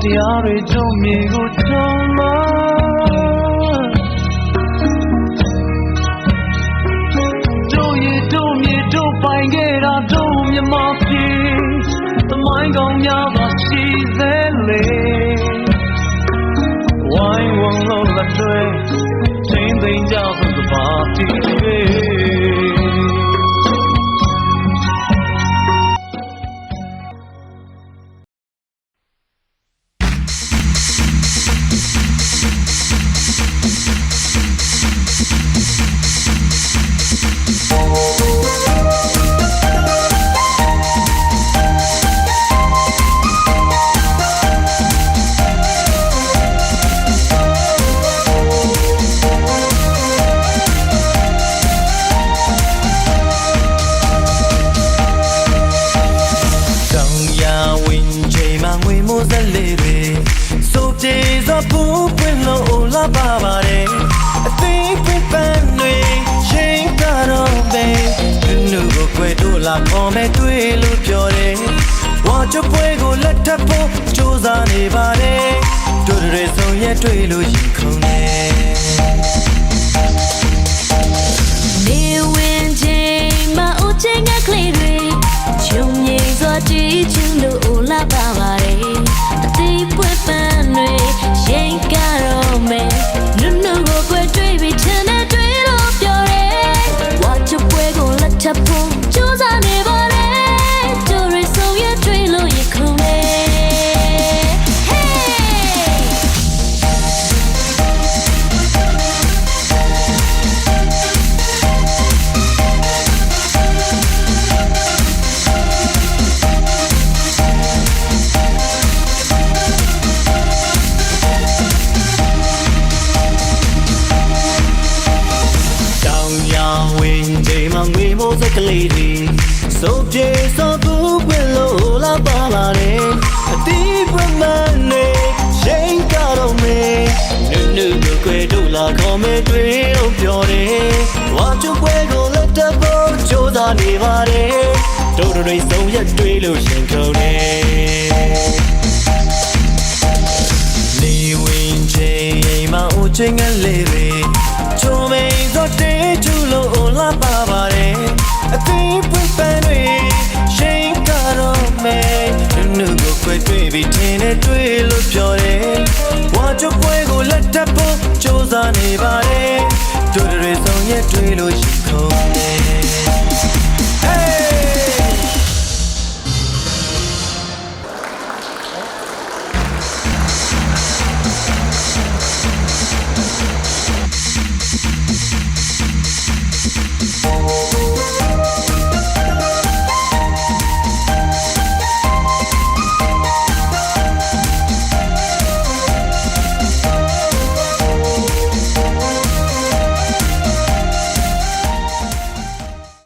တရားတွေကြုံမြေကိုကြုံလာတို့ရတို့မြေတို့ပိုင်ခဲ့တာတို့မြမပြေသမိုင်းကောင်းများပါရှိသေးလေဝိုင်းဝန်းလို့လက်တွေချင်းသိမ်းကြဖို့သဘာတီတွေခေါ်မဲ့တွေ့လို့ပြောတယ်ဝါချပွဲကိုလက်ထပ်ဖို့ကြိုးစားနေပါတယ်တို့တွေဆုံးရတွေ့လို့ရင်ခုန်နေနေဝင်ချိန်မှာအချိန်ကကလေးတွေချုံငိမ့်စွာကြည့်ချင်လို့လာပါပါတယ်အသေးပွဲပန်းတွေရင်ကတော့မယ်နုနုကိုကွယ်တွေ့ပြီးချင်တဲ့တွေ့လို့ပြောတယ်ဝါချပွဲကိုလက်ထပ်ဖို့ကြိုးစားနေပါတယ်တို့တွေဆုံးရတွေ့လို့ရခုန်နေကလေးတွေစိုးပြေစိုးဘူးဝင်လို့လာပါလာတယ်အတီးပွင့်မနေရှိန်ကတော့မေနုနုကိုခွေတို့လာခေါ်မဲ့တွေ့လို့ပြောတယ်ဝါချွပွဲကိုလက်တဖို့ကြိုးစားနေပါတယ်တို့တွေဆုံးရတွေ့လို့ရှင်ခုန်နေနေဝင်ချိန်အိမ်မှာဦးချင်းကလေးတွေ